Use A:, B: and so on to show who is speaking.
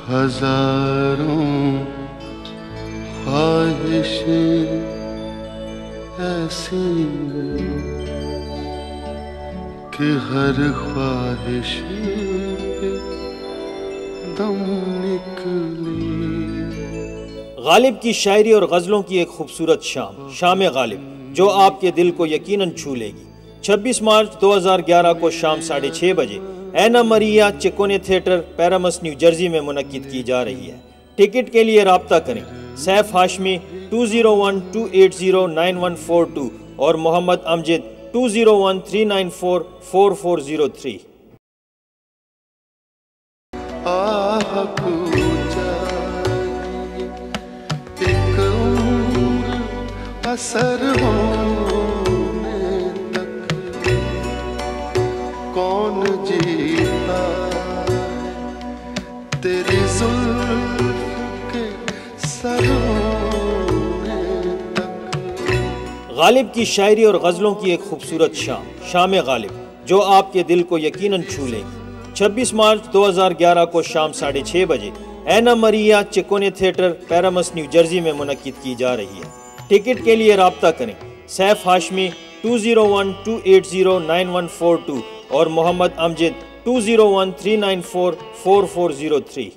A: हजारों ख्वाहिशें ऐसी कि हर ख्वाहिश दम निकली।
B: गालिब की शायरी और गज़लों की एक खूबसूरत शाम, शाम गालिब, जो आपके दिल को यकीनन छू लेगी। 26 मार्च 2011 को शाम 6:30 बजे एना मरिया चिकोने थिएटर, पैरामस, न्यू जर्सी में मुनक्किद की जा रही है। टिकट के लिए राब्ता करें सैफ हाशमी 201-280-9142 और मोहम्मद अमजद 201-394-4403।
A: एक उम्र असर होने तक कौन जीता तेरी जुल्फ के सर होने तक।
B: गालिब की शायरी और गज़लों की एक खूबसूरत शाम, शाम गालिब, जो आपके दिल को यकीनन छू लेगी। 26 मार्च 2011 को शाम 6:30 बजे एना मरिया चिकोने थिएटर, पैरामस, न्यू जर्सी में मुनक्किद की जा रही है। टिकट के लिए राब्ता करें सैफ हाशमी 201-280-9142 और मोहम्मद अमजद 201-394-4403।